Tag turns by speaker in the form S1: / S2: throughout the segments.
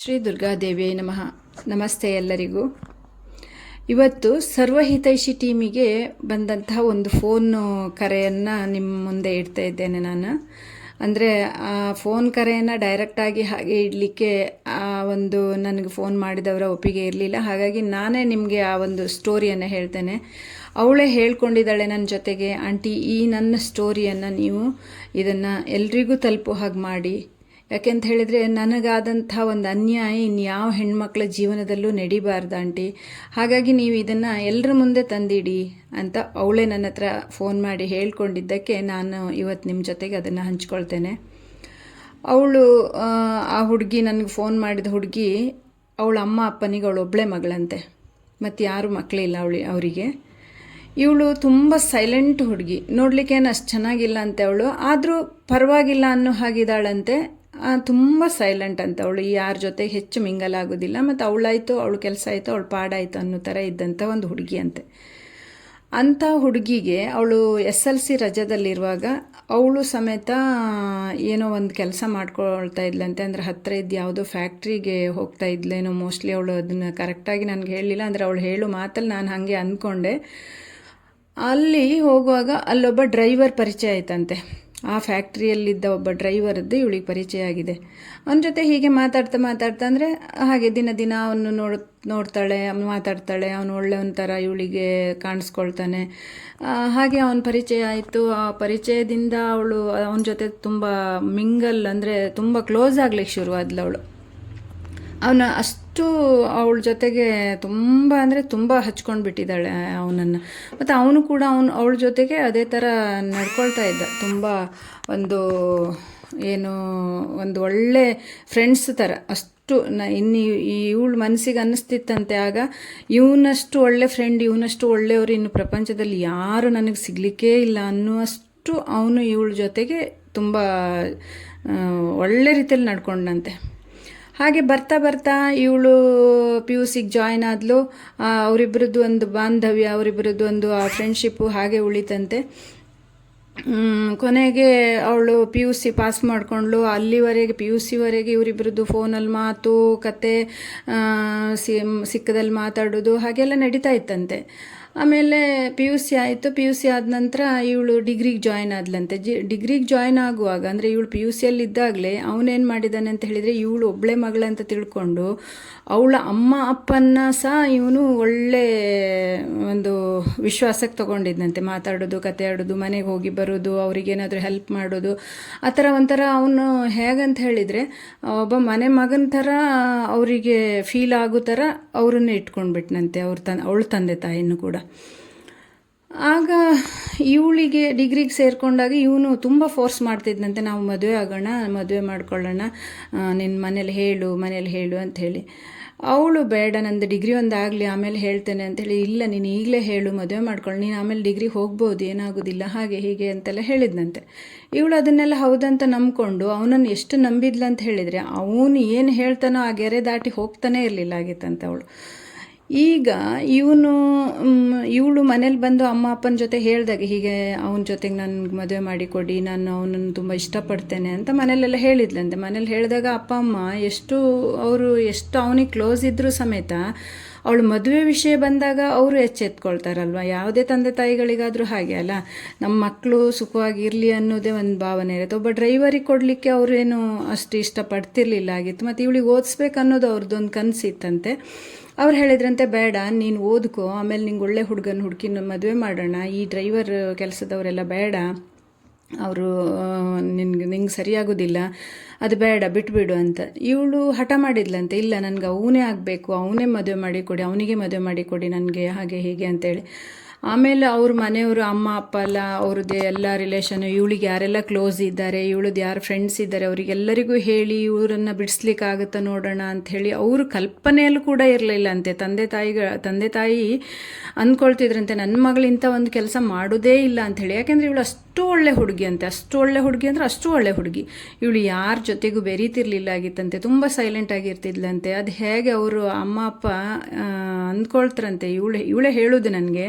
S1: ಶ್ರೀ ದುರ್ಗಾದೇವಿಯೇ ನಮಃ. ನಮಸ್ತೆ ಎಲ್ಲರಿಗೂ. ಇವತ್ತು ಸರ್ವಹಿತೈಷಿ ಟೀಮಿಗೆ ಬಂದಂತಹ ಒಂದು ಫೋನ್ ಕರೆಯನ್ನು ನಿಮ್ಮ ಮುಂದೆ ಇಡ್ತಾ ಇದ್ದೇನೆ ನಾನು. ಅಂದರೆ ಆ ಫೋನ್ ಕರೆಯನ್ನು ಡೈರೆಕ್ಟಾಗಿ ಹಾಗೆ ಇಡಲಿಕ್ಕೆ ಒಂದು ನನಗೆ ಫೋನ್ ಮಾಡಿದವರ ಒಪ್ಪಿಗೆ ಇರಲಿಲ್ಲ. ಹಾಗಾಗಿ ನಾನೇ ನಿಮಗೆ ಆ ಒಂದು ಸ್ಟೋರಿಯನ್ನು ಹೇಳ್ತೇನೆ. ಅವಳೇ ಹೇಳ್ಕೊಂಡಿದ್ದಾಳೆ ನನ್ನ ಜೊತೆಗೆ, ಆಂಟಿ ಈ ನನ್ನ ಸ್ಟೋರಿಯನ್ನು ನೀವು ಇದನ್ನು ಎಲ್ರಿಗೂ ತಲುಪೋ ಹಾಗೆ ಮಾಡಿ. ಯಾಕೆಂತ ಹೇಳಿದರೆ ನನಗಾದಂಥ ಒಂದು ಅನ್ಯಾಯ ಇನ್ಯಾವ ಹೆಣ್ಮಕ್ಳ ಜೀವನದಲ್ಲೂ ನಡಿಬಾರ್ದು ಆಂಟಿ. ಹಾಗಾಗಿ ನೀವು ಇದನ್ನು ಎಲ್ಲರ ಮುಂದೆ ತಂದಿಡಿ ಅಂತ ಅವಳೇ ನನ್ನ ಹತ್ರ ಫೋನ್ ಮಾಡಿ ಹೇಳ್ಕೊಂಡಿದ್ದಕ್ಕೆ ನಾನು ಇವತ್ತು ನಿಮ್ಮ ಜೊತೆಗೆ ಅದನ್ನು ಹಂಚ್ಕೊಳ್ತೇನೆ. ಅವಳು ಆ ಹುಡುಗಿ ನನಗೆ ಫೋನ್ ಮಾಡಿದ ಹುಡುಗಿ, ಅವಳ ಅಮ್ಮ ಅಪ್ಪನಿಗೆ ಅವಳು ಒಬ್ಬಳೇ ಮಗಳಂತೆ, ಮತ್ತು ಯಾರೂ ಮಕ್ಕಳಿಲ್ಲ ಅವರಿಗೆ. ಇವಳು ತುಂಬ ಸೈಲೆಂಟ್ ಹುಡುಗಿ, ನೋಡಲಿಕ್ಕೇನು ಅಷ್ಟು ಚೆನ್ನಾಗಿಲ್ಲ ಅಂತೆ ಅವಳು, ಆದರೂ ಪರವಾಗಿಲ್ಲ ಅನ್ನೋ ಹಾಗಿದ್ದಾಳಂತೆ. ತುಂಬ ಸೈಲೆಂಟ್ ಅಂತ ಅವಳು, ಯಾರ ಜೊತೆ ಹೆಚ್ಚು ಮಿಂಗಲ್ ಆಗೋದಿಲ್ಲ, ಮತ್ತು ಅವಳಾಯಿತು ಅವಳು ಕೆಲಸ ಆಯಿತು ಅವಳು ಪಾಡಾಯಿತು ಅನ್ನೋ ಥರ ಇದ್ದಂಥ ಒಂದು ಹುಡುಗಿ ಅಂತೆ. ಅಂಥ ಹುಡುಗಿಗೆ ಅವಳು SLC ರಜದಲ್ಲಿರುವಾಗ ಅವಳು ಸಮೇತ ಏನೋ ಒಂದು ಕೆಲಸ ಮಾಡ್ಕೊಳ್ತಾ ಇದ್ಲಂತೆ. ಅಂದರೆ ಹತ್ತಿರ ಇದ್ದು ಯಾವುದೋ ಫ್ಯಾಕ್ಟ್ರಿಗೆ ಹೋಗ್ತಾ ಇದ್ಲೇನೋ ಮೋಸ್ಟ್ಲಿ. ಅವಳು ಅದನ್ನು ಕರೆಕ್ಟಾಗಿ ನನಗೆ ಹೇಳಲಿಲ್ಲ. ಅಂದರೆ ಅವಳು ಹೇಳು ಮಾತಲ್ಲಿ ನಾನು ಹಾಗೆ ಅಂದ್ಕೊಂಡೆ. ಅಲ್ಲಿ ಹೋಗುವಾಗ ಅಲ್ಲೊಬ್ಬ ಡ್ರೈವರ್ ಪರಿಚಯ ಆಯ್ತಂತೆ. ಆ ಫ್ಯಾಕ್ಟ್ರಿಯಲ್ಲಿದ್ದ ಒಬ್ಬ ಡ್ರೈವರದ್ದು ಇವಳಿಗೆ ಪರಿಚಯ ಆಗಿದೆ. ಅವನ ಜೊತೆ ಹೀಗೆ ಮಾತಾಡ್ತಾ ಅಂದರೆ ಹಾಗೆ ದಿನ ಅವನು ನೋಡ್ತಾಳೆ, ಮಾತಾಡ್ತಾಳೆ. ಅವನು ಒಳ್ಳೆಯವನ ಥರ ಇವಳಿಗೆ ಕಾಣಿಸ್ಕೊಳ್ತಾನೆ. ಹಾಗೆ ಅವನ ಪರಿಚಯ ಆಯಿತು. ಆ ಪರಿಚಯದಿಂದ ಅವಳು ಅವನ ಜೊತೆ ತುಂಬ ಮಿಂಗಲ್, ಅಂದರೆ ತುಂಬ ಕ್ಲೋಸ್ ಆಗ್ಲಿಕ್ಕೆ ಶುರುವಾದ್ಲು ಅವಳು. ಅವನ ಅಷ್ಟು ಅವಳ ಜೊತೆಗೆ ತುಂಬ ಹಚ್ಕೊಂಡು ಬಿಟ್ಟಿದ್ದಾಳೆ ಅವನನ್ನು. ಮತ್ತು ಅವನು ಕೂಡ ಅವಳ ಜೊತೆಗೆ ಅದೇ ಥರ ನಡ್ಕೊಳ್ತಾ ಇದ್ದ. ತುಂಬ ಒಂದು ಒಂದು ಒಳ್ಳೆ ಫ್ರೆಂಡ್ಸ್ ಥರ. ಅಷ್ಟು ಇನ್ನು ಇವಳು ಮನಸ್ಸಿಗೆ ಅನ್ನಿಸ್ತಿತ್ತಂತೆ ಆಗ, ಇವನಷ್ಟು ಒಳ್ಳೆ ಫ್ರೆಂಡ್, ಇವನಷ್ಟು ಒಳ್ಳೆಯವರು ಇನ್ನು ಪ್ರಪಂಚದಲ್ಲಿ ಯಾರು ನನಗೆ ಸಿಗಲಿಕ್ಕೇ ಇಲ್ಲ ಅನ್ನುವಷ್ಟು ಅವನು ಇವಳ ಜೊತೆಗೆ ತುಂಬ ಒಳ್ಳೆ ರೀತಿಯಲ್ಲಿ ನಡ್ಕೊಂಡಂತೆ. ಹಾಗೆ ಬರ್ತಾ ಇವಳು PUC ಜಾಯ್ನ್ ಆದಳು. ಅವರಿಬ್ಬರದ್ದು ಒಂದು ಬಾಂಧವ್ಯ, ಅವರಿಬ್ಬರದ್ದು ಒಂದು ಆ ಫ್ರೆಂಡ್ಶಿಪ್ಪು ಹಾಗೆ ಉಳಿತಂತೆ. ಕೊನೆಗೆ ಅವಳು PUC ಪಾಸ್ ಮಾಡಿಕೊಂಡ್ಳು. ಅಲ್ಲಿವರೆಗೆ PUCವರೆಗೆ ಇವರಿಬ್ಬರದ್ದು ಫೋನಲ್ಲಿ ಮಾತು ಕತೆ, ಸಿಕ್ಕದಲ್ಲಿ ಮಾತಾಡೋದು ಹಾಗೆಲ್ಲ ನಡೀತಾ ಇತ್ತಂತೆ. ಆಮೇಲೆ PUC ಆಯಿತು. PUC ಆದ ನಂತರ ಇವಳು ಡಿಗ್ರಿಗೆ ಜಾಯ್ನ್ ಆದ್ಲಂತೆ. ಡಿಗ್ರಿಗೆ ಜಾಯ್ನ್ ಆಗುವಾಗ, ಅಂದರೆ ಇವಳು PUCಯಲ್ಲಿದ್ದಾಗಲೇ ಅವನೇನು ಮಾಡಿದ್ದಾನೆ ಅಂತ ಹೇಳಿದರೆ, ಇವಳು ಒಬ್ಬಳೇ ಮಗಳಂತ ತಿಳ್ಕೊಂಡು ಅವಳ ಅಮ್ಮ ಅಪ್ಪನ್ನ ಸಹ ಇವನು ಒಳ್ಳೆ ಒಂದು ವಿಶ್ವಾಸಕ್ಕೆ ತೊಗೊಂಡಿದ್ದಂತೆ. ಮಾತಾಡೋದು, ಕತೆ ಆಡೋದು, ಮನೆಗೆ ಹೋಗಿ ಬರೋದು, ಅವರಿಗೇನಾದರೂ ಹೆಲ್ಪ್ ಮಾಡೋದು, ಆ ಥರ ಒಂಥರ ಅವನು ಹೇಗಂತ ಹೇಳಿದರೆ ಒಬ್ಬ ಮನೆ ಮಗನ ಥರ ಅವರಿಗೆ ಫೀಲ್ ಆಗೋ ಥರ ಅವರನ್ನು ಇಟ್ಕೊಂಡ್ಬಿಟ್ನಂತೆ, ಅವಳ ತಂದೆ ತಾಯಿನೂ ಕೂಡ. ಆಗ ಇವಳಿಗೆ ಡಿಗ್ರಿಗೆ ಸೇರಿಕೊಂಡಾಗ ಇವನು ತುಂಬ ಫೋರ್ಸ್ ಮಾಡ್ತಿದ್ದಂತೆ, ನಾವು ಮದುವೆ ಆಗೋಣ, ಮದುವೆ ಮಾಡ್ಕೊಳ್ಳೋಣ, ನಿನ್ನ ಮನೇಲಿ ಹೇಳು ಅಂತ ಹೇಳಿ. ಅವಳು ಬೇಡ, ನಂದು ಡಿಗ್ರಿ ಒಂದು ಆಗಲಿ ಆಮೇಲೆ ಹೇಳ್ತೇನೆ ಅಂಥೇಳಿ, ಇಲ್ಲ ನೀನು ಈಗಲೇ ಹೇಳು, ಮದುವೆ ಮಾಡ್ಕೊಳ್ಳಿ, ನೀನು ಆಮೇಲೆ ಡಿಗ್ರಿಗೆ ಹೋಗ್ಬೋದು, ಏನಾಗೋದಿಲ್ಲ, ಹಾಗೆ ಹೀಗೆ ಅಂತೆಲ್ಲ ಹೇಳಿದ್ನಂತೆ. ಇವಳು ಅದನ್ನೆಲ್ಲ ಹೌದಂತ ನಂಬ್ಕೊಂಡು ಅವನನ್ನು ಎಷ್ಟು ನಂಬಿದ್ಲು ಅಂತ ಹೇಳಿದರೆ, ಅವನು ಏನು ಹೇಳ್ತಾನೋ ಆ ಗೆರೆ ದಾಟಿ ಹೋಗ್ತಾನೆ ಇರಲಿಲ್ಲ ಆಗಿತ್ತಂತೆ ಅವಳು. ಈಗ ಇವಳು ಮನೇಲಿ ಬಂದು ಅಮ್ಮ ಅಪ್ಪನ ಜೊತೆ ಹೇಳಿದಾಗ, ಹೀಗೆ ಅವನ ಜೊತೆಗೆ ನನಗೆ ಮದುವೆ ಮಾಡಿಕೊಡಿ, ನಾನು ಅವನನ್ನು ತುಂಬ ಇಷ್ಟಪಡ್ತೇನೆ ಅಂತ ಮನೇಲೆಲ್ಲ ಹೇಳಿದ್ಲಂತೆ. ಮನೇಲಿ ಹೇಳಿದಾಗ ಅಪ್ಪ ಅಮ್ಮ ಎಷ್ಟು ಅವನಿಗೆ ಕ್ಲೋಸ್ ಇದ್ದರೂ ಸಮೇತ ಅವಳು ಮದುವೆ ವಿಷಯ ಬಂದಾಗ ಅವರು ಎಚ್ಚೆತ್ಕೊಳ್ತಾರಲ್ವ. ಯಾವುದೇ ತಂದೆ ತಾಯಿಗಳಿಗಾದರೂ ಹಾಗೆ ಅಲ್ಲ, ನಮ್ಮ ಮಕ್ಕಳು ಸುಖವಾಗಿರಲಿ ಅನ್ನೋದೇ ಒಂದು ಭಾವನೆ ಇರುತ್ತೆ. ಒಬ್ಬ ಡ್ರೈವರಿಗೆ ಕೊಡಲಿಕ್ಕೆ ಅವರೇನು ಅಷ್ಟು ಇಷ್ಟಪಡ್ತಿರ್ಲಿಲ್ಲ ಆಗಿತ್ತು. ಮತ್ತು ಇವಳಿಗೆ ಓದಿಸ್ಬೇಕು ಅನ್ನೋದು ಅವ್ರದ್ದೊಂದು ಕನಸಿತ್ತಂತೆ. ಅವ್ರು ಹೇಳಿದ್ರಂತೆ, ಬೇಡ ನೀನು ಓದ್ಕೋ, ಆಮೇಲೆ ನಿಂಗೆ ಒಳ್ಳೆ ಹುಡುಕಿ ಮದುವೆ ಮಾಡೋಣ, ಈ ಡ್ರೈವರ್ ಕೆಲಸದವರೆಲ್ಲ ಬೇಡ, ಅವರು ನಿಂಗೆ ಸರಿಯಾಗೋದಿಲ್ಲ, ಅದು ಬೇಡ, ಬಿಟ್ಬಿಡು ಅಂತ. ಇವಳು ಹಠ ಮಾಡಿದ್ಲಂತೆ, ಇಲ್ಲ ನನಗೆ ಅವನೇ ಆಗಬೇಕು, ಅವನಿಗೆ ಮದುವೆ ಮಾಡಿಕೊಡಿ ನನಗೆ, ಹಾಗೆ ಹೀಗೆ ಅಂತೇಳಿ. ಆಮೇಲೆ ಅವ್ರ ಮನೆಯವರು, ಅಮ್ಮ ಅಪ್ಪ ಎಲ್ಲ, ಅವ್ರದ್ದೇ ಎಲ್ಲ ರಿಲೇಷನು, ಇವಳಿಗೆ ಯಾರೆಲ್ಲ ಕ್ಲೋಸ್ ಇದ್ದಾರೆ, ಇವಳದ್ದು ಯಾರು ಫ್ರೆಂಡ್ಸ್ ಇದ್ದಾರೆ, ಅವರಿಗೆಲ್ಲರಿಗೂ ಹೇಳಿ ಇವರನ್ನು ಬಿಡಿಸ್ಲಿಕ್ಕಾಗುತ್ತಾ ನೋಡೋಣ ಅಂಥೇಳಿ ಅವರು ಕಲ್ಪನೆಯಲ್ಲೂ ಕೂಡ ಇರಲಿಲ್ಲ ಅಂತೆ. ತಂದೆ ತಾಯಿ ಅಂದ್ಕೊಳ್ತಿದ್ರಂತೆ, ನನ್ನ ಮಗಳು ಇಂಥ ಒಂದು ಕೆಲಸ ಮಾಡೋದೇ ಇಲ್ಲ ಅಂಥೇಳಿ. ಯಾಕೆಂದರೆ ಇವಳು ಅಷ್ಟು ಒಳ್ಳೆ ಹುಡುಗಿ ಅಂತೆ, ಅಷ್ಟು ಒಳ್ಳೆ ಹುಡುಗಿ. ಇವಳು ಯಾರ ಜೊತೆಗೂ ಬೆರೀತಿರ್ಲಿಲ್ಲ ಆಗಿತ್ತಂತೆ, ತುಂಬ ಸೈಲೆಂಟ್ ಆಗಿರ್ತಿದ್ಲಂತೆ. ಅದು ಹೇಗೆ ಅವರು ಅಮ್ಮ ಅಪ್ಪ ಅಂದ್ಕೊಳ್ತಾರಂತೆ, ಇವಳೇ ಹೇಳೋದು ನನಗೆ,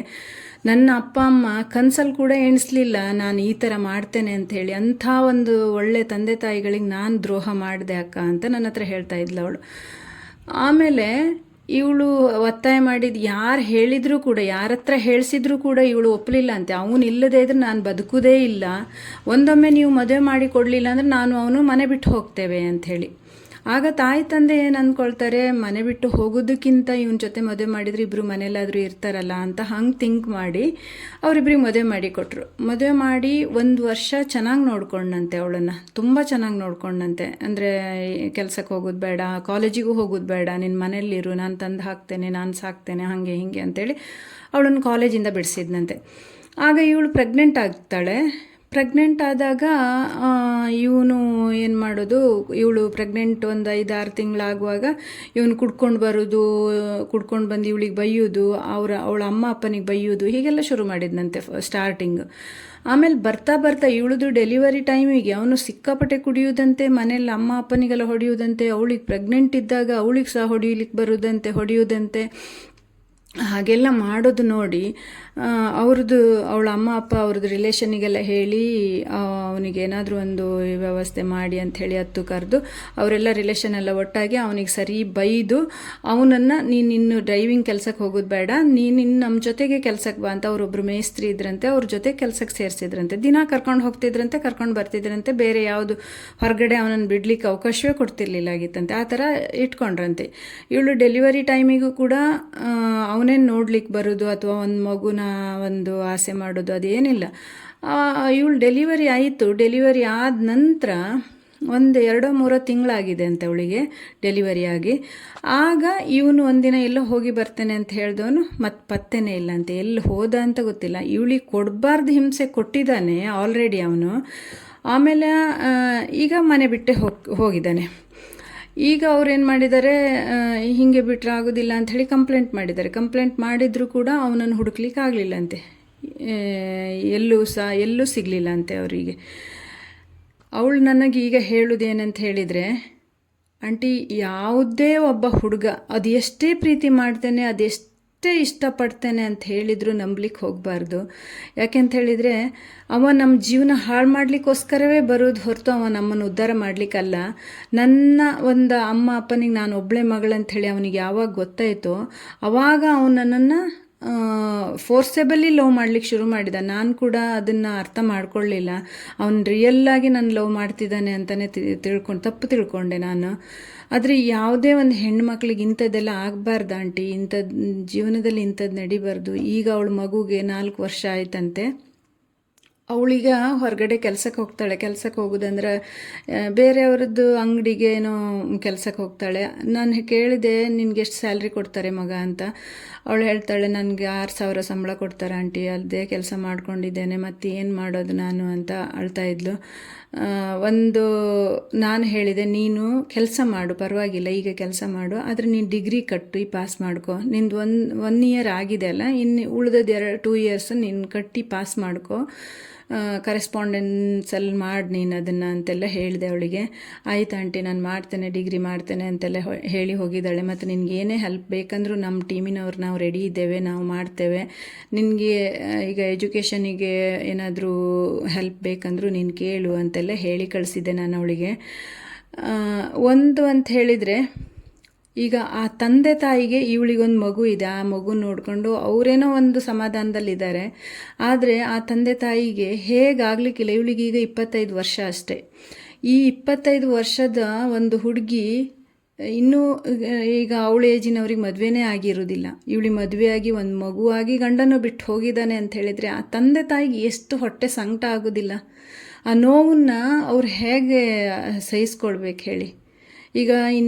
S1: ನನ್ನ ಅಪ್ಪ ಅಮ್ಮ ಕನಸಲ್ಲಿ ಕೂಡ ಎಣಿಸ್ಲಿಲ್ಲ ನಾನು ಈ ಥರ ಮಾಡ್ತೇನೆ ಅಂಥೇಳಿ. ಅಂಥ ಒಂದು ಒಳ್ಳೆ ತಂದೆ ತಾಯಿಗಳಿಗೆ ನಾನು ದ್ರೋಹ ಮಾಡಿದೆ ಅಕ್ಕ ಅಂತ ನನ್ನ ಹತ್ರ ಹೇಳ್ತಾ ಇದ್ಲು ಅವಳು. ಆಮೇಲೆ ಇವಳು ಒತ್ತಾಯ ಮಾಡಿದ್ದು ಯಾರು ಹೇಳಿದರೂ ಕೂಡ, ಯಾರ ಹತ್ರ ಹೇಳಿಸಿದ್ರೂ ಕೂಡ ಇವಳು ಒಪ್ಪಲಿಲ್ಲ ಅಂತೆ. ಅವನು ಇಲ್ಲದೇ ಇದ್ರೆ ನಾನು ಬದುಕುವುದೇ ಇಲ್ಲ, ಒಂದೊಮ್ಮೆ ನೀವು ಮದುವೆ ಮಾಡಿ ಕೊಡಲಿಲ್ಲ ಅಂದರೆ ನಾನು ಅವನು ಮನೆ ಬಿಟ್ಟು ಹೋಗ್ತೇವೆ ಅಂಥೇಳಿ. ಆಗ ತಾಯಿ ತಂದೆ ಏನು ಅಂದ್ಕೊಳ್ತಾರೆ, ಮನೆ ಬಿಟ್ಟು ಹೋಗೋದಕ್ಕಿಂತ ಇವನ ಜೊತೆ ಮದುವೆ ಮಾಡಿದರೆ ಇಬ್ಬರು ಮನೇಲಾದರೂ ಇರ್ತಾರಲ್ಲ ಅಂತ ಹಂಗೆ ಥಿಂಕ್ ಮಾಡಿ ಅವರಿಬ್ಬರಿಗೆ ಮದುವೆ ಮಾಡಿ ಕೊಟ್ಟರು. ಮದುವೆ ಮಾಡಿ 1 ವರ್ಷ ಚೆನ್ನಾಗಿ ನೋಡ್ಕೊಂಡಂತೆ ಅವಳನ್ನು, ತುಂಬ ಚೆನ್ನಾಗಿ ನೋಡ್ಕೊಂಡಂತೆ. ಅಂದರೆ ಕೆಲಸಕ್ಕೆ ಹೋಗೋದು ಬೇಡ, ಕಾಲೇಜಿಗೂ ಹೋಗೋದು ಬೇಡ, ನಿನ್ನ ಮನೇಲಿರು, ನಾನು ತಂದು ಹಾಕ್ತೇನೆ, ನಾನು ಸಾಕ್ತೇನೆ, ಹಾಗೆ ಹೀಗೆ ಅಂತೇಳಿ ಅವಳನ್ನು ಕಾಲೇಜಿಂದ ಬಿಡಿಸಿದ್ನಂತೆ. ಆಗ ಇವಳು ಪ್ರೆಗ್ನೆಂಟ್ ಆಗ್ತಾಳೆ. ಪ್ರೆಗ್ನೆಂಟ್ ಆದಾಗ ಇವನು ಏನು ಮಾಡೋದು, ಇವಳು ಪ್ರೆಗ್ನೆಂಟ್ ಒಂದು 5-6 ತಿಂಗಳಾಗುವಾಗ ಇವನು ಕುಡ್ಕೊಂಡು ಬರೋದು, ಕುಡ್ಕೊಂಡು ಬಂದು ಇವಳಿಗೆ ಬೈಯೋದು, ಅವಳ ಅಮ್ಮ ಅಪ್ಪನಿಗೆ ಬೈಯೋದು, ಹೀಗೆಲ್ಲ ಶುರು ಮಾಡಿದ್ನಂತೆ ಸ್ಟಾರ್ಟಿಂಗ್. ಆಮೇಲೆ ಬರ್ತಾ ಬರ್ತಾ ಇವಳದು ಡೆಲಿವರಿ ಟೈಮಿಗೆ ಅವನು ಸಿಕ್ಕಾಪಟ್ಟೆ ಕುಡಿಯೋದಂತೆ, ಮನೇಲಿ ಅಮ್ಮ ಅಪ್ಪನಿಗೆಲ್ಲ ಹೊಡೆಯೋದಂತೆ, ಅವಳಿಗೆ ಪ್ರೆಗ್ನೆಂಟ್ ಇದ್ದಾಗ ಅವಳಿಗೆ ಸಹ ಹೊಡೆಯೋದಂತೆ. ಹಾಗೆಲ್ಲ ಮಾಡೋದು ನೋಡಿ ಅವಳ ಅಮ್ಮ ಅಪ್ಪ ಅವ್ರದ್ದು ರಿಲೇಷನಿಗೆಲ್ಲ ಹೇಳಿ ಅವನಿಗೆ ಏನಾದರೂ ಒಂದು ವ್ಯವಸ್ಥೆ ಮಾಡಿ ಅಂಥೇಳಿ ಹತ್ತು ಕರೆದು ಅವರೆಲ್ಲ ರಿಲೇಷನ್ ಎಲ್ಲ ಒಟ್ಟಾಗಿ ಅವನಿಗೆ ಸರಿ ಬೈದು ಅವನನ್ನು ನೀನು ಡ್ರೈವಿಂಗ್ ಕೆಲಸಕ್ಕೆ ಹೋಗೋದು ಬೇಡ, ನೀನು ನಮ್ಮ ಜೊತೆಗೆ ಕೆಲಸಕ್ಕೆ ಬಾ ಅಂತ ಅವರೊಬ್ಬರು ಮೇಸ್ತ್ರಿ ಇದ್ರಂತೆ, ಅವ್ರ ಜೊತೆ ಕೆಲಸಕ್ಕೆ ಸೇರಿಸಿದ್ರಂತೆ. ದಿನ ಕರ್ಕೊಂಡು ಹೋಗ್ತಿದ್ರಂತೆ, ಕರ್ಕೊಂಡು ಬರ್ತಿದ್ರಂತೆ, ಬೇರೆ ಯಾವುದು ಹೊರಗಡೆ ಅವನನ್ನು ಬಿಡ್ಲಿಕ್ಕೆ ಅವಕಾಶವೇ ಕೊಡ್ತಿರ್ಲಿಲ್ಲ ಆಗಿತ್ತಂತೆ. ಆ ಥರ ಇಟ್ಕೊಂಡ್ರಂತೆ. ಇವಳು ಡೆಲಿವರಿ ಟೈಮಿಗೂ ಕೂಡ ಅವನೇನು ನೋಡ್ಲಿಕ್ಕೆ ಬರೋದು ಅಥವಾ ಒಂದು ಮಗುನ ಒಂದು ಆಸೆ ಮಾಡೋದು ಅದೇನಿಲ್ಲ. ಇವಳು ಡೆಲಿವರಿ ಆಯಿತು. ಡೆಲಿವರಿ ಆದ ನಂತರ 1-2-3 ತಿಂಗಳಾಗಿದೆ ಅಂತ ಅವಳಿಗೆ ಡೆಲಿವರಿ ಆಗಿ. ಆಗ ಇವನು ಒಂದಿನ ಎಲ್ಲೋ ಹೋಗಿ ಬರ್ತೇನೆ ಅಂತ ಹೇಳಿದವನು ಮತ್ತೆ ಪತ್ತೆನೇ ಇಲ್ಲ ಅಂತೆ, ಎಲ್ಲಿ ಹೋದ ಅಂತ ಗೊತ್ತಿಲ್ಲ. ಇವಳಿಗೆ ಕೊಡಬಾರ್ದು ಹಿಂಸೆ ಕೊಟ್ಟಿದ್ದಾನೆ ಆಲ್ರೆಡಿ ಅವನು. ಆಮೇಲೆ ಈಗ ಮನೆ ಬಿಟ್ಟೆ ಹೋಗಿದ್ದಾನೆ. ಈಗ ಅವ್ರೇನು ಮಾಡಿದ್ದಾರೆ, ಹೀಗೆ ಬಿಟ್ಟರೆ ಆಗೋದಿಲ್ಲ ಅಂಥೇಳಿ ಕಂಪ್ಲೇಂಟ್ ಮಾಡಿದರೂ ಕೂಡ ಅವನನ್ನು ಹುಡುಕ್ಲಿಕ್ಕೆ ಆಗಲಿಲ್ಲಂತೆ, ಎಲ್ಲೂ ಸಿಗಲಿಲ್ಲ ಅಂತೆ ಅವರಿಗೆ. ಅವಳು ನನಗೆ ಈಗ ಹೇಳೋದೇನಂತ ಹೇಳಿದರೆ, ಆಂಟಿ, ಯಾವುದೇ ಒಬ್ಬ ಹುಡುಗ ಅದು ಎಷ್ಟೇ ಪ್ರೀತಿ ಮಾಡ್ತೇನೆ, ಅದೆಷ್ಟೇ ಇಷ್ಟಪಡ್ತೇನೆ ಅಂತ ಹೇಳಿದರೂ ನಂಬಲಿಕ್ಕೆ ಹೋಗಬಾರ್ದು. ಯಾಕೆಂತ ಹೇಳಿದರೆ ಅವ ನಮ್ಮ ಜೀವನ ಹಾಳು ಮಾಡಲಿಕ್ಕೋಸ್ಕರವೇ ಬರೋದು ಹೊರತು ಅವ ನಮ್ಮನ್ನು ಉದ್ಧಾರ ಮಾಡಲಿಕ್ಕಲ್ಲ. ನನ್ನ ಒಂದು ಅಮ್ಮ ಅಪ್ಪನಿಗೆ ನಾನು ಒಬ್ಬಳೇ ಮಗಳಂಥೇಳಿ ಅವನಿಗೆ ಯಾವಾಗ ಗೊತ್ತಾಯಿತೋ ಆವಾಗ ಅವನು ನನ್ನನ್ನು ಫೋರ್ಸೆಬಲಿ ಲವ್ ಮಾಡ್ಲಿಕ್ಕೆ ಶುರು ಮಾಡಿದ. ನಾನು ಕೂಡ ಅದನ್ನು ಅರ್ಥ ಮಾಡ್ಕೊಳ್ಳಿಲ್ಲ. ಅವನು ರಿಯಲ್ಲಾಗಿ ನಾನು ಲವ್ ಮಾಡ್ತಿದ್ದಾನೆ ಅಂತಲೇ ತಪ್ಪು ತಿಳ್ಕೊಂಡೆ ನಾನು. ಆದರೆ ಯಾವುದೇ ಒಂದು ಹೆಣ್ಮಕ್ಳಿಗೆ ಇಂಥದ್ದೆಲ್ಲ ಆಗಬಾರ್ದು ಆಂಟಿ, ಜೀವನದಲ್ಲಿ ಇಂಥದ್ದು ನಡಿಬಾರ್ದು. ಈಗ ಅವಳ ಮಗುಗೆ 4 ವರ್ಷ ಆಯ್ತಂತೆ. ಅವಳೀಗ ಹೊರಗಡೆ ಕೆಲಸಕ್ಕೆ ಹೋಗ್ತಾಳೆ. ಕೆಲಸಕ್ಕೆ ಹೋಗೋದಂದ್ರೆ ಬೇರೆಯವ್ರದ್ದು ಅಂಗಡಿಗೆ ಏನೋ ಕೆಲಸಕ್ಕೆ ಹೋಗ್ತಾಳೆ. ನಾನು ಕೇಳಿದೆ, ನಿನ್ಗೆ ಎಷ್ಟು ಸ್ಯಾಲ್ರಿ ಕೊಡ್ತಾರೆ ಮಗ ಅಂತ. ಅವಳು ಹೇಳ್ತಾಳೆ, ನನಗೆ 6,000 ಸಂಬಳ ಕೊಡ್ತಾರೆ ಆಂಟಿ, ಅಲ್ಲದೆ ಕೆಲಸ ಮಾಡ್ಕೊಂಡಿದ್ದೇನೆ, ಮತ್ತು ಏನು ಮಾಡೋದು ನಾನು ಅಂತ ಅಳ್ತಾ ಇದ್ಲು. ನಾನು ಹೇಳಿದೆ, ನೀನು ಕೆಲಸ ಮಾಡು, ಪರವಾಗಿಲ್ಲ, ಈಗ ಕೆಲಸ ಮಾಡು, ಆದರೆ ನೀನು ಡಿಗ್ರಿ ಕಟ್ಟಿ ಪಾಸ್ ಮಾಡ್ಕೊ. ನಿಂದು 1 ಇಯರ್ ಆಗಿದೆ ಅಲ್ಲ, ಇನ್ನು ಉಳಿದದ್ದು 2 ಇಯರ್ಸ್ ನೀನು ಕಟ್ಟಿ ಪಾಸ್ ಮಾಡ್ಕೊ, ಕರೆಸ್ಪಾಂಡೆನ್ಸಲ್ಲಿ ಮಾಡಿ ನೀನು ಅದನ್ನು ಅಂತೆಲ್ಲ ಹೇಳಿದೆ ಅವಳಿಗೆ. ಆಯ್ತು ಆಂಟಿ, ನಾನು ಮಾಡ್ತೇನೆ, ಡಿಗ್ರಿ ಮಾಡ್ತೇನೆ ಅಂತೆಲ್ಲ ಹೇಳಿ ಹೋಗಿದ್ದಾಳೆ. ಮತ್ತು ನಿನಗೆ ಏನೇ ಹೆಲ್ಪ್ ಬೇಕಂದ್ರೂ ನಮ್ಮ ಟೀಮಿನವ್ರು ನಾವು ರೆಡಿ ಇದ್ದೇವೆ, ನಾವು ಮಾಡ್ತೇವೆ. ನಿನಗೆ ಈಗ ಎಜುಕೇಷನಿಗೆ ಏನಾದರೂ ಹೆಲ್ಪ್ ಬೇಕಂದ್ರೂ ನೀನು ಕೇಳು ಅಂತೆಲ್ಲ ಹೇಳಿ ಕಳಿಸಿದ್ದೆ ನಾನು ಅವಳಿಗೆ. ಅಂತ ಹೇಳಿದರೆ, ಈಗ ಆ ತಂದೆ ತಾಯಿಗೆ ಇವಳಿಗೊಂದು ಮಗು ಇದೆ, ಆ ಮಗು ನೋಡಿಕೊಂಡು ಅವರೇನೋ ಒಂದು ಸಮಾಧಾನದಲ್ಲಿದ್ದಾರೆ. ಆದರೆ ಆ ತಂದೆ ತಾಯಿಗೆ ಹೇಗಾಗಲಿಕ್ಕಿಲ್ಲ. ಇವಳಿಗೀಗ 25 ವರ್ಷ ಅಷ್ಟೇ. ಈ 25 ವರ್ಷದ ಒಂದು ಹುಡುಗಿ ಇನ್ನೂ ಈಗ ಅವಳ ಏಜಿನವ್ರಿಗೆ ಮದುವೆನೇ ಆಗಿರೋದಿಲ್ಲ. ಇವಳಿಗೆ ಮದುವೆಯಾಗಿ ಒಂದು ಮಗುವಾಗಿ ಗಂಡನೂ ಬಿಟ್ಟು ಹೋಗಿದ್ದಾನೆ ಅಂತ ಹೇಳಿದರೆ ಆ ತಂದೆ ತಾಯಿಗೆ ಎಷ್ಟು ಹೊಟ್ಟೆ ಸಂಕಟ ಆಗೋದಿಲ್ಲ. ಆ ನೋವನ್ನು ಅವ್ರು ಹೇಗೆ ಸಹಿಸ್ಕೊಳ್ಬೇಕು ಹೇಳಿ. ಈಗ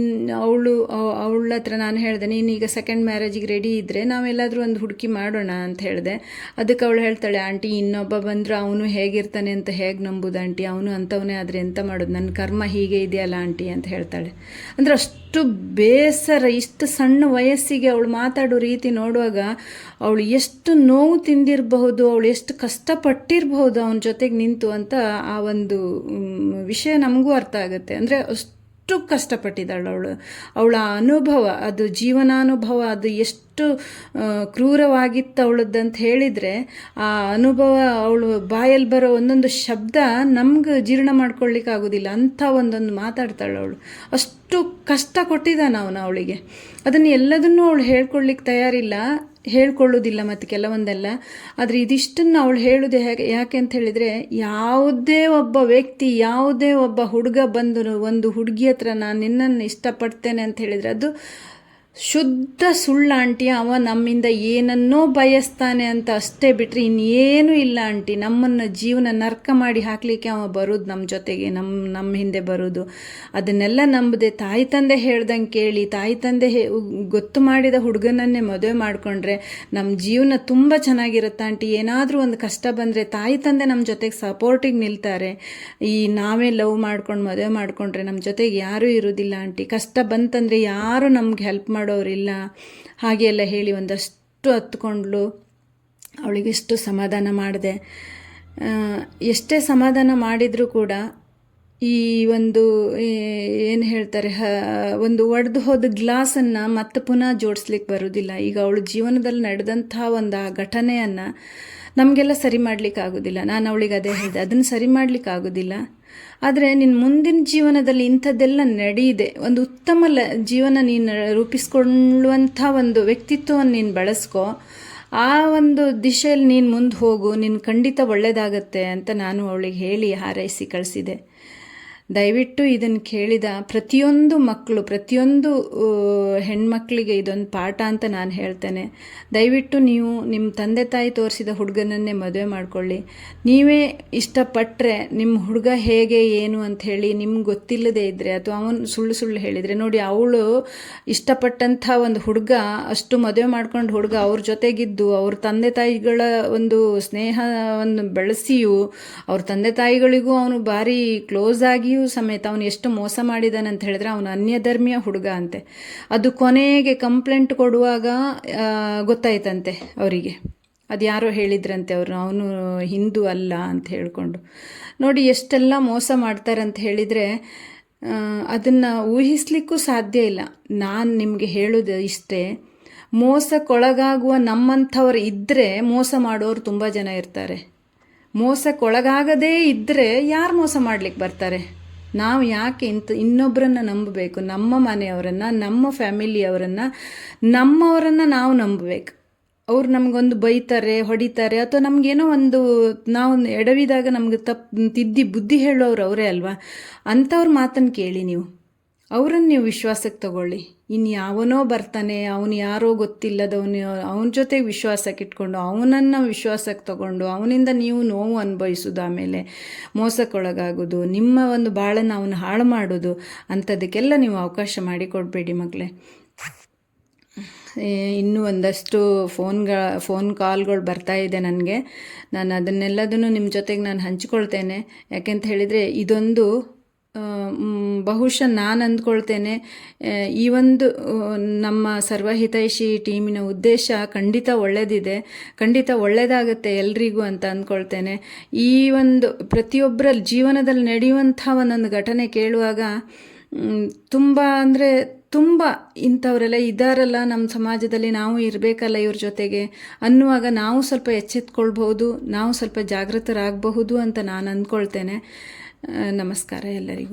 S1: ಅವಳ ಹತ್ರ ನಾನು ಹೇಳಿದೆ, ನೀನು ಈಗ ಸೆಕೆಂಡ್ ಮ್ಯಾರೇಜಿಗೆ ರೆಡಿ ಇದ್ದರೆ ನಾವೆಲ್ಲಾದರೂ ಒಂದು ಹುಡುಕಿ ಮಾಡೋಣ ಅಂತ ಹೇಳಿದೆ. ಅದಕ್ಕೆ ಅವಳು ಹೇಳ್ತಾಳೆ, ಆಂಟಿ, ಇನ್ನೊಬ್ಬ ಬಂದರೂ ಅವನು ಹೇಗಿರ್ತಾನೆ ಅಂತ ಹೇಗೆ ನಂಬುದು ಆಂಟಿ, ಅವನು ಅಂಥವನೇ ಆದರೆ ಎಂತ ಮಾಡೋದು, ನನ್ನ ಕರ್ಮ ಹೀಗೆ ಇದೆಯಲ್ಲ ಆಂಟಿ ಅಂತ ಹೇಳ್ತಾಳೆ. ಅಂದರೆ ಅಷ್ಟು ಬೇಸರ. ಇಷ್ಟು ಸಣ್ಣ ವಯಸ್ಸಿಗೆ ಅವಳು ಮಾತಾಡೋ ರೀತಿ ನೋಡುವಾಗ ಅವಳು ಎಷ್ಟು ನೋವು ತಿಂದಿರಬಹುದು, ಅವಳು ಎಷ್ಟು ಕಷ್ಟಪಟ್ಟಿರಬಹುದು ಅವನ ಜೊತೆಗೆ ನಿಂತು ಅಂತ ಆ ಒಂದು ವಿಷಯ ನಮಗೂ ಅರ್ಥ ಆಗುತ್ತೆ. ಅಂದರೆ ಕಷ್ಟಪಟ್ಟಿದ್ದಾಳು ಅವಳ ಅನುಭವ, ಅದು ಜೀವನಾನುಭವ, ಅದು ಎಷ್ಟು ಕ್ರೂರವಾಗಿತ್ತು ಅವಳದ್ದಂತ ಹೇಳಿದರೆ ಆ ಅನುಭವ, ಅವಳು ಬಾಯಲ್ಲಿ ಬರೋ ಒಂದೊಂದು ಶಬ್ದ ನಮ್ಗೆ ಜೀರ್ಣ ಮಾಡ್ಕೊಳ್ಳಿಕ್ಕೆ ಆಗೋದಿಲ್ಲ, ಅಂಥ ಒಂದೊಂದು ಮಾತಾಡ್ತಾಳೆ ಅವಳು. ಅಷ್ಟು ಕಷ್ಟ ಕೊಟ್ಟಿದ್ದಾನೆ ಅವನು ಅವಳಿಗೆ. ಅದನ್ನು ಎಲ್ಲದನ್ನೂ ಅವಳು ಹೇಳ್ಕೊಳ್ಲಿಕ್ಕೆ ತಯಾರಿಲ್ಲ, ಹೇಳ್ಕೊಳ್ಳೋದಿಲ್ಲ ಮತ್ತು ಕೆಲವೊಂದೆಲ್ಲ. ಆದರೆ ಇದಿಷ್ಟನ್ನು ಅವಳು ಹೇಳೋದು ಯಾಕೆ ಅಂತ ಹೇಳಿದರೆ, ಯಾವುದೇ ಒಬ್ಬ ವ್ಯಕ್ತಿ, ಯಾವುದೇ ಒಬ್ಬ ಹುಡುಗ ಬಂದು ಒಂದು ಹುಡುಗಿ ಹತ್ರ ನಾನು ನಿನ್ನನ್ನು ಇಷ್ಟಪಡ್ತೇನೆ ಅಂತ ಹೇಳಿದರೆ ಅದು ಶುದ್ಧ ಸುಳ್ಳು ಆಂಟಿ. ಅವ ನಮ್ಮಿಂದ ಏನನ್ನೋ ಬಯಸ್ತಾನೆ ಅಂತ ಅಷ್ಟೇ ಬಿಟ್ಟರೆ ಇನ್ನೇನು ಇಲ್ಲ ಆಂಟಿ. ನಮ್ಮನ್ನು ಜೀವನ ನರ್ಕ ಮಾಡಿ ಹಾಕಲಿಕ್ಕೆ ಅವ ಬರೋದು ನಮ್ಮ ಜೊತೆಗೆ, ನಮ್ಮ ಹಿಂದೆ ಬರೋದು. ಅದನ್ನೆಲ್ಲ ನಂಬದೆ ತಾಯಿ ತಂದೆ ಹೇಳ್ದಂಗೆ ಕೇಳಿ, ತಾಯಿ ತಂದೆ ಗೊತ್ತು ಮಾಡಿದ ಹುಡುಗನನ್ನೇ ಮದುವೆ ಮಾಡಿಕೊಂಡ್ರೆ ನಮ್ಮ ಜೀವನ ತುಂಬ ಚೆನ್ನಾಗಿರುತ್ತೆ ಆಂಟಿ. ಏನಾದರೂ ಒಂದು ಕಷ್ಟ ಬಂದರೆ ತಾಯಿ ತಂದೆ ನಮ್ಮ ಜೊತೆಗೆ ಸಪೋರ್ಟಿಗೆ ನಿಲ್ತಾರೆ. ಈ ನಾವೇ ಲವ್ ಮಾಡ್ಕೊಂಡು ಮದುವೆ ಮಾಡಿಕೊಂಡ್ರೆ ನಮ್ಮ ಜೊತೆಗೆ ಯಾರೂ ಇರೋದಿಲ್ಲ ಆಂಟಿ. ಕಷ್ಟ ಬಂತಂದರೆ ಯಾರೂ ನಮ್ಗೆ ಹೆಲ್ಪ್ ಮಾಡೋರಿಲ್ಲ ಹಾಗೆ ಎಲ್ಲ ಹೇಳಿ ಒಂದಷ್ಟು ಹತ್ಕೊಂಡ್ಲು. ಅವಳಿಗೆಷ್ಟು ಸಮಾಧಾನ ಮಾಡಿದೆ. ಎಷ್ಟೇ ಸಮಾಧಾನ ಮಾಡಿದರೂ ಕೂಡ ಈ ಒಂದು ಏನು ಹೇಳ್ತಾರೆ, ಒಂದು ಒಡೆದು ಹೋದ ಗ್ಲಾಸನ್ನು ಮತ್ತೆ ಪುನಃ ಜೋಡಿಸ್ಲಿಕ್ಕೆ ಬರೋದಿಲ್ಲ. ಈಗ ಅವಳು ಜೀವನದಲ್ಲಿ ನಡೆದಂಥ ಒಂದು ಆ ಘಟನೆಯನ್ನು ನಮಗೆಲ್ಲ ಸರಿ ಮಾಡಲಿಕ್ಕಾಗೋದಿಲ್ಲ. ನಾನು ಅವಳಿಗೆ ಅದೇ ಹೇಳಿದೆ, ಅದನ್ನು ಸರಿ ಮಾಡಲಿಕ್ಕಾಗೋದಿಲ್ಲ. ಆದರೆ ನಿನ್ನ ಮುಂದಿನ ಜೀವನದಲ್ಲಿ ಇಂಥದ್ದೆಲ್ಲ ನಡೆಯಿದೆ, ಒಂದು ಉತ್ತಮ ಜೀವನ ನೀನು ರೂಪಿಸ್ಕೊಳ್ಳುವಂಥ ಒಂದು ವ್ಯಕ್ತಿತ್ವವನ್ನು ನೀನು ಬೆಳೆಸ್ಕೊ, ಆ ಒಂದು ದಿಶೆಯಲ್ಲಿ ನೀನು ಮುಂದೆ ಹೋಗು, ನಿನ್ನ ಖಂಡಿತ ಒಳ್ಳೆಯದಾಗತ್ತೆ ಅಂತ ನಾನು ಅವಳಿಗೆ ಹೇಳಿ ಹಾರೈಸಿ ಕಳಿಸಿದೆ. ದಯವಿಟ್ಟು ಇದನ್ನು ಕೇಳಿದ ಪ್ರತಿಯೊಂದು ಮಕ್ಕಳು, ಪ್ರತಿಯೊಂದು ಹೆಣ್ಮಕ್ಳಿಗೆ ಇದೊಂದು ಪಾಠ ಅಂತ ನಾನು ಹೇಳ್ತೇನೆ. ದಯವಿಟ್ಟು ನೀವು ನಿಮ್ಮ ತಂದೆ ತಾಯಿ ತೋರಿಸಿದ ಹುಡುಗನನ್ನೇ ಮದುವೆ ಮಾಡಿಕೊಳ್ಳಿ. ನೀವೇ ಇಷ್ಟಪಟ್ಟರೆ ನಿಮ್ಮ ಹುಡುಗ ಹೇಗೆ ಏನು ಅಂಥೇಳಿ ನಿಮ್ಗೆ ಗೊತ್ತಿಲ್ಲದೆ ಇದ್ದರೆ, ಅಥವಾ ಅವನು ಸುಳ್ಳು ಹೇಳಿದರೆ, ನೋಡಿ ಅವಳು ಇಷ್ಟಪಟ್ಟಂಥ ಒಂದು ಹುಡುಗ ಅಷ್ಟು ಮದುವೆ ಮಾಡ್ಕೊಂಡು ಹುಡುಗ ಅವ್ರ ಜೊತೆಗಿದ್ದು ಅವ್ರ ತಂದೆ ತಾಯಿಗಳ ಒಂದು ಸ್ನೇಹವನ್ನು ಬೆಳೆಸಿಯೂ ಅವ್ರ ತಂದೆ ತಾಯಿಗಳಿಗೂ ಅವನು ಭಾರಿ ಕ್ಲೋಸ್ ಆಗಿ ಸಮೇತ ಅವನು ಎಷ್ಟು ಮೋಸ ಮಾಡಿದಾನೆ ಅಂತ ಹೇಳಿದ್ರೆ, ಅವನು ಅನ್ಯಧರ್ಮೀಯ ಹುಡುಗ ಅಂತೆ. ಅದು ಕೊನೆಗೆ ಕಂಪ್ಲೇಂಟ್ ಕೊಡುವಾಗ ಗೊತ್ತಾಯ್ತಂತೆ ಅವರಿಗೆ. ಅದು ಯಾರೋ ಹೇಳಿದ್ರಂತೆ ಅವನು ಹಿಂದೂ ಅಲ್ಲ ಅಂತ ಹೇಳಿಕೊಂಡು. ನೋಡಿ ಎಷ್ಟೆಲ್ಲ ಮೋಸ ಮಾಡ್ತಾರೆ ಅಂತ ಹೇಳಿದರೆ ಅದನ್ನು ಊಹಿಸ್ಲಿಕ್ಕೂ ಸಾಧ್ಯ ಇಲ್ಲ. ನಾನು ನಿಮಗೆ ಹೇಳೋದು ಇಷ್ಟೇ, ಮೋಸಕ್ಕೊಳಗಾಗುವ ನಮ್ಮಂಥವ್ರು ಇದ್ದರೆ ಮೋಸ ಮಾಡೋರು ತುಂಬ ಜನ ಇರ್ತಾರೆ. ಮೋಸಕ್ಕೊಳಗಾಗದೇ ಇದ್ದರೆ ಯಾರು ಮೋಸ ಮಾಡ್ಲಿಕ್ಕೆ ಬರ್ತಾರೆ? ನಾವು ಯಾಕೆ ಇನ್ನೊಬ್ಬರನ್ನು ನಂಬಬೇಕು? ನಮ್ಮ ಮನೆಯವರನ್ನು, ನಮ್ಮ ಫ್ಯಾಮಿಲಿಯವರನ್ನು, ನಮ್ಮವರನ್ನು ನಾವು ನಂಬಬೇಕು. ಅವ್ರು ನಮಗೊಂದು ಬೈತಾರೆ, ಹೊಡಿತಾರೆ, ಅಥವಾ ನಮಗೇನೋ ಒಂದು ನಾವು ಎಡವಿದಾಗ ನಮ್ಗೆ ತಿದ್ದಿ ಬುದ್ಧಿ ಹೇಳೋರು ಅವರೇ ಅಲ್ವಾ? ಅಂಥವ್ರ ಮಾತನ್ನು ಕೇಳಿ ನೀವು, ಅವರನ್ನು ನೀವು ವಿಶ್ವಾಸಕ್ಕೆ ತಗೊಳ್ಳಿ. ಇನ್ನು ಯಾವನೋ ಬರ್ತಾನೆ, ಅವನು ಯಾರೋ ಗೊತ್ತಿಲ್ಲದವನು, ಅವನ ಜೊತೆಗೆ ವಿಶ್ವಾಸಕ್ಕೆ ಇಟ್ಕೊಂಡು ಅವನನ್ನು ವಿಶ್ವಾಸಕ್ಕೆ ತಗೊಂಡು ಅವನಿಂದ ನೀವು ನೋವು ಅನುಭವಿಸೋದು, ಆಮೇಲೆ ಮೋಸಕ್ಕೊಳಗಾಗೋದು, ನಿಮ್ಮ ಒಂದು ಬಾಳನ್ನು ಅವನು ಹಾಳು ಮಾಡೋದು, ಅಂಥದಕ್ಕೆಲ್ಲ ನೀವು ಅವಕಾಶ ಮಾಡಿಕೊಡ್ಬೇಡಿ ಮಗಳೇ. ಇನ್ನೂ ಒಂದಷ್ಟು ಫೋನ್ ಕಾಲ್ಗಳು ಬರ್ತಾಯಿದೆ ನನಗೆ. ನಾನು ಅದನ್ನೆಲ್ಲದನ್ನು ನಿಮ್ಮ ಜೊತೆಗೆ ನಾನು ಹಂಚ್ಕೊಳ್ತೇನೆ. ಯಾಕೆಂತ ಹೇಳಿದರೆ ಇದೊಂದು ಬಹುಶಃ ನಾನು ಅಂದ್ಕೊಳ್ತೇನೆ, ಈ ಒಂದು ನಮ್ಮ ಸರ್ವಹಿತೈಷಿ ಟೀಮಿನ ಉದ್ದೇಶ ಖಂಡಿತ ಒಳ್ಳೆಯದಿದೆ, ಖಂಡಿತ ಒಳ್ಳೆಯದಾಗುತ್ತೆ ಎಲ್ರಿಗೂ ಅಂತ ಅಂದ್ಕೊಳ್ತೇನೆ. ಈ ಒಂದು ಪ್ರತಿಯೊಬ್ಬರ ಜೀವನದಲ್ಲಿ ನಡೆಯುವಂಥ ಒಂದೊಂದು ಘಟನೆ ಕೇಳುವಾಗ ತುಂಬ ಅಂದರೆ ತುಂಬ ಇಂಥವರೆಲ್ಲ ಇದ್ದಾರಲ್ಲ ನಮ್ಮ ಸಮಾಜದಲ್ಲಿ, ನಾವು ಇರಬೇಕಲ್ಲ ಇವ್ರ ಜೊತೆಗೆ ಅನ್ನುವಾಗ ನಾವು ಸ್ವಲ್ಪ ಎಚ್ಚೆತ್ಕೊಳ್ಬಹುದು, ನಾವು ಸ್ವಲ್ಪ ಜಾಗೃತರಾಗಬಹುದು ಅಂತ ನಾನು ಅಂದ್ಕೊಳ್ತೇನೆ. ನಮಸ್ಕಾರ ಎಲ್ಲರಿಗೂ.